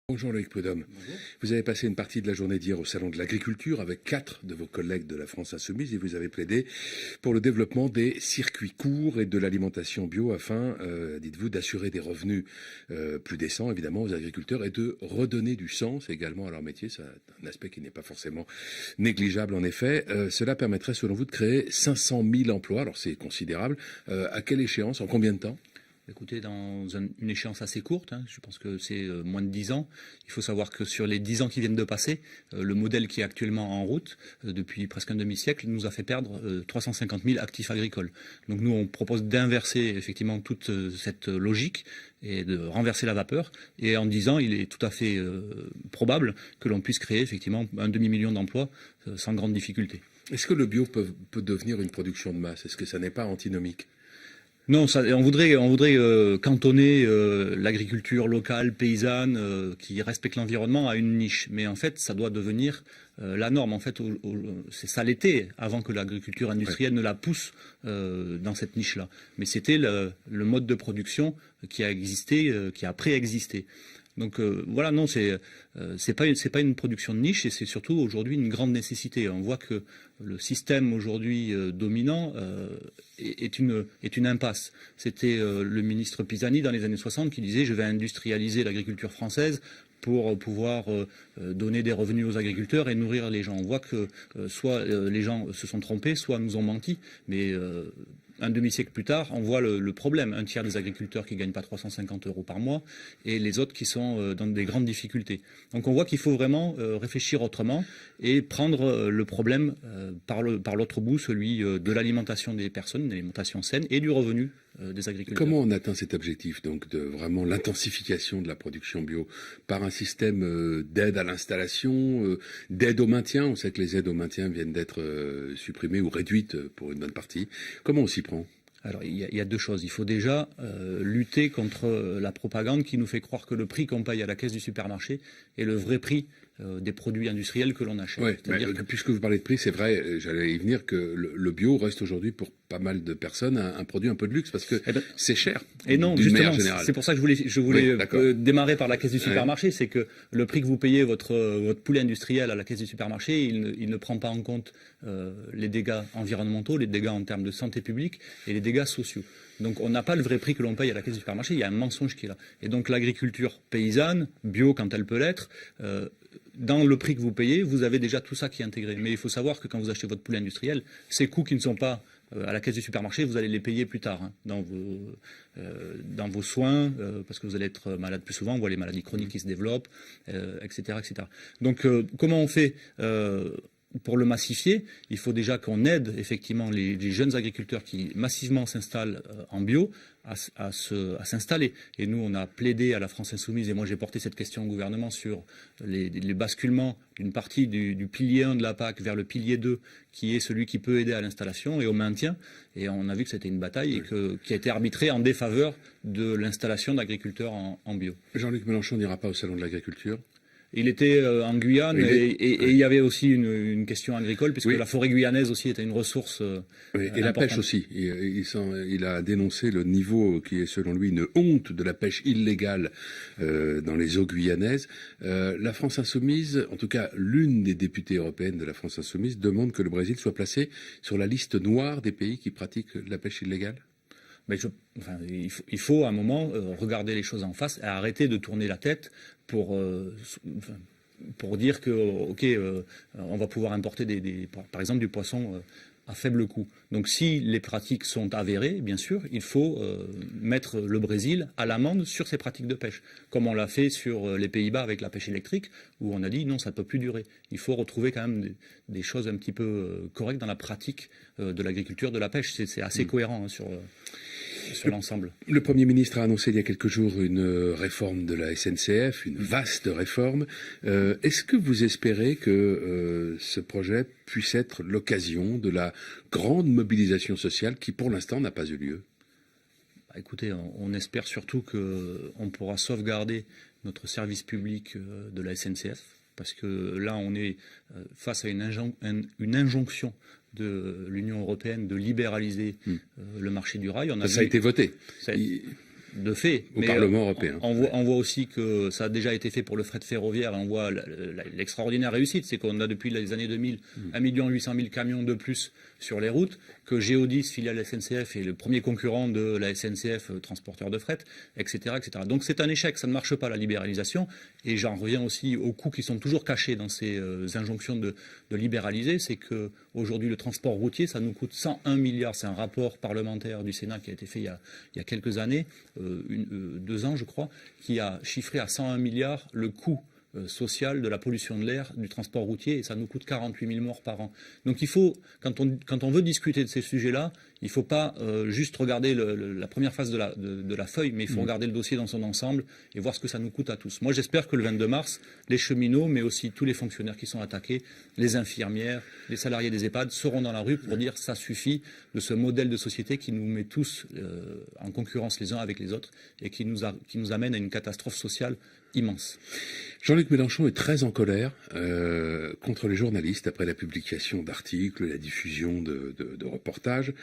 Bonjour Loïc Prudhomme. Bonjour. Vous avez passé une partie de la journée d'hier au Salon de l'Agriculture avec 4 de vos collègues de la France Insoumise et vous avez plaidé pour le développement des circuits courts et de l'alimentation bio afin, dites-vous, d'assurer des revenus plus décents évidemment aux agriculteurs et de redonner du sens également à leur métier. C'est un aspect qui n'est pas forcément négligeable en effet. Cela permettrait selon vous de créer 500 000 emplois, alors c'est considérable. À quelle échéance, en combien de temps ? Écoutez, dans une échéance assez courte, je pense que c'est moins de 10 ans. Il faut savoir que sur les 10 ans qui viennent de passer, le modèle qui est actuellement en route, depuis presque un demi-siècle, nous a fait perdre 350 000 actifs agricoles. Donc nous, on propose d'inverser effectivement toute cette logique et de renverser la vapeur. Et en 10 ans, il est tout à fait probable que l'on puisse créer effectivement un demi-million d'emplois sans grande difficulté. Est-ce que le bio peut devenir une production de masse ? Est-ce que ça n'est pas antinomique ? Non, on voudrait cantonner l'agriculture locale, paysanne, qui respecte l'environnement à une niche. Mais en fait, ça doit devenir la norme. En fait, c'est ça l'était avant que l'agriculture industrielle ne la pousse dans cette niche-là. Mais c'était le mode de production qui a existé, qui a préexisté. Donc voilà, non, c'est pas une production de niche et c'est surtout aujourd'hui une grande nécessité. On voit que le système aujourd'hui dominant est une impasse. C'était le ministre Pisani dans les années 60 qui disait « je vais industrialiser l'agriculture française » pour pouvoir donner des revenus aux agriculteurs et nourrir les gens. On voit que soit les gens se sont trompés, soit nous ont menti, mais un demi-siècle plus tard, on voit le problème. Un tiers des agriculteurs qui ne gagnent pas 350 € par mois et les autres qui sont dans des grandes difficultés. Donc on voit qu'il faut vraiment réfléchir autrement et prendre le problème par l'autre bout, celui de l'alimentation des personnes, une alimentation saine et du revenu des agriculteurs. Comment on atteint cet objectif, donc, de vraiment l'intensification de la production bio ? Par un système d'aide à l'installation, d'aide au maintien. On sait que les aides au maintien viennent d'être supprimées ou réduites pour une bonne partie. Comment on s'y prend ? Alors, il y a deux choses. Il faut déjà lutter contre la propagande qui nous fait croire que le prix qu'on paye à la caisse du supermarché est le vrai prix des produits industriels que l'on achète. Oui, puisque vous parlez de prix, c'est vrai, j'allais y venir, que le bio reste aujourd'hui pour pas mal de personnes un produit un peu de luxe parce que c'est cher. Et non, justement, c'est pour ça que je voulais démarrer par la caisse du supermarché. C'est que le prix que vous payez votre poulet industriel à la caisse du supermarché, il ne prend pas en compte les dégâts environnementaux, les dégâts en termes de santé publique et les dégâts sociaux. Donc on n'a pas le vrai prix que l'on paye à la caisse du supermarché, il y a un mensonge qui est là. Et donc l'agriculture paysanne, bio quand elle peut l'être, dans le prix que vous payez, vous avez déjà tout ça qui est intégré. Mais il faut savoir que quand vous achetez votre poulet industriel, ces coûts qui ne sont pas à la caisse du supermarché, vous allez les payer plus tard dans vos soins, parce que vous allez être malade plus souvent, on voit les maladies chroniques qui se développent, etc., etc. Donc comment on fait pour le massifier, il faut déjà qu'on aide effectivement les jeunes agriculteurs qui massivement s'installent en bio à s'installer. Et nous, on a plaidé à la France Insoumise, et moi j'ai porté cette question au gouvernement sur les basculements d'une partie du pilier 1 de la PAC vers le pilier 2, qui est celui qui peut aider à l'installation et au maintien. Et on a vu que c'était une bataille et qui a été arbitrée en défaveur de l'installation d'agriculteurs en bio. Jean-Luc Mélenchon n'ira pas au Salon de l'Agriculture ? Il était en Guyane et il y avait aussi une question agricole, puisque la forêt guyanaise aussi était une ressource et la pêche aussi. Il a dénoncé le niveau qui est selon lui une honte de la pêche illégale dans les eaux guyanaises. La France Insoumise, en tout cas l'une des députées européennes de la France Insoumise, demande que le Brésil soit placé sur la liste noire des pays qui pratiquent la pêche illégale. Mais il faut à un moment regarder les choses en face et arrêter de tourner la tête pour dire que on va pouvoir importer par exemple du poisson à faible coût. Donc si les pratiques sont avérées, bien sûr, il faut mettre le Brésil à l'amende sur ces pratiques de pêche, comme on l'a fait sur les Pays-Bas avec la pêche électrique, où on a dit non, ça ne peut plus durer. Il faut retrouver quand même des choses un petit peu correctes dans la pratique de l'agriculture, de la pêche. C'est assez cohérent sur l'ensemble. Le Premier ministre a annoncé il y a quelques jours une réforme de la SNCF, une vaste réforme. Est-ce que vous espérez que ce projet puisse être l'occasion de la grande mobilisation sociale qui, pour l'instant, n'a pas eu lieu ? Écoutez, on espère surtout qu'on pourra sauvegarder notre service public de la SNCF, parce que là, on est face à une injonction de l'Union européenne de libéraliser le marché du rail. Ça a été voté. de fait. Au Parlement européen. On voit aussi que ça a déjà été fait pour le fret ferroviaire. On voit l'extraordinaire réussite, c'est qu'on a depuis les années 2000 1 800 000 camions de plus sur les routes, que Géodis, filiale SNCF, est le premier concurrent de la SNCF, transporteur de fret, etc., etc. Donc c'est un échec, ça ne marche pas la libéralisation. Et j'en reviens aussi aux coûts qui sont toujours cachés dans ces injonctions de libéraliser. C'est qu'aujourd'hui, le transport routier, ça nous coûte 101 milliards. C'est un rapport parlementaire du Sénat qui a été fait il y a quelques années, 2 ans je crois, qui a chiffré à 101 milliards le coût social de la pollution de l'air du transport routier, et ça nous coûte 48 000 morts par an. Donc il faut, quand on veut discuter de ces sujets-là, il ne faut pas juste regarder la première phase de la feuille, mais il faut regarder le dossier dans son ensemble et voir ce que ça nous coûte à tous. Moi j'espère que le 22 mars, les cheminots, mais aussi tous les fonctionnaires qui sont attaqués, les infirmières, les salariés des EHPAD, seront dans la rue pour dire ça suffit de ce modèle de société qui nous met tous en concurrence les uns avec les autres et qui nous amène à une catastrophe sociale immense. Jean-Luc Mélenchon est très en colère contre les journalistes après la publication d'articles, la diffusion de reportages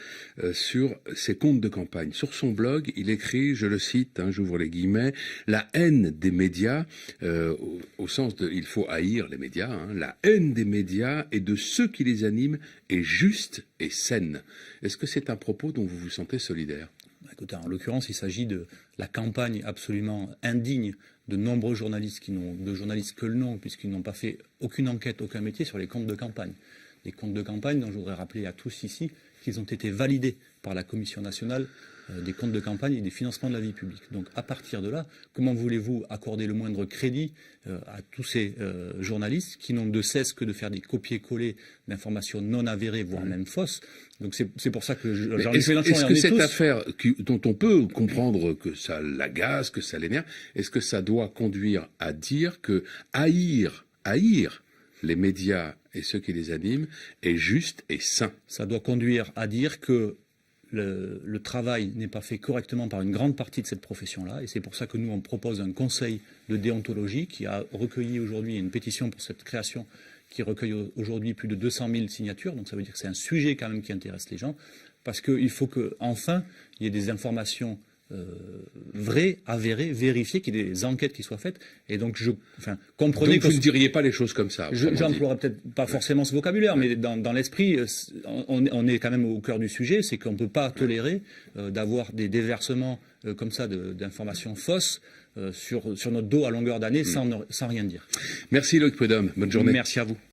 sur ses comptes de campagne. Sur son blog, il écrit, je le cite, j'ouvre les guillemets, « La haine des médias, au sens de il faut haïr les médias, la haine des médias et de ceux qui les animent est juste et saine ». Est-ce que c'est un propos dont vous vous sentez solidaire ? Écoutez, en l'occurrence, il s'agit de la campagne absolument indigne de nombreux journalistes qui n'ont de journalistes que le nom, puisqu'ils n'ont pas fait aucune enquête, aucun métier sur les comptes de campagne. Les comptes de campagne dont je voudrais rappeler à tous ici qu'ils ont été validés par la Commission nationale des comptes de campagne et des financements de la vie publique. Donc à partir de là, comment voulez-vous accorder le moindre crédit à tous ces journalistes qui n'ont de cesse que de faire des copier-coller d'informations non avérées, voire même fausses. Donc c'est pour ça que Jean-Luc Mélenchon est-ce que cette affaire dont on peut comprendre que ça l'agace, que ça l'énerve, est-ce que ça doit conduire à dire que haïr les médias et ceux qui les animent est juste et sain? Ça doit conduire à dire que le travail n'est pas fait correctement par une grande partie de cette profession-là, et c'est pour ça que nous, on propose un conseil de déontologie qui a recueilli aujourd'hui une pétition pour cette création qui recueille aujourd'hui plus de 200 000 signatures, donc ça veut dire que c'est un sujet quand même qui intéresse les gens, parce qu'il faut qu'enfin, il y ait des informations vraies, avérées, vérifiées, qu'il y ait des enquêtes qui soient faites. Et donc, comprenez donc que vous ne diriez pas les choses comme ça. J'emploierais peut-être pas forcément ce vocabulaire, mais dans l'esprit, on est quand même au cœur du sujet, c'est qu'on ne peut pas tolérer d'avoir des déversements comme ça d'informations fausses sur notre dos à longueur d'année sans rien dire. Merci Loïc Prud'homme, bonne journée. Merci à vous.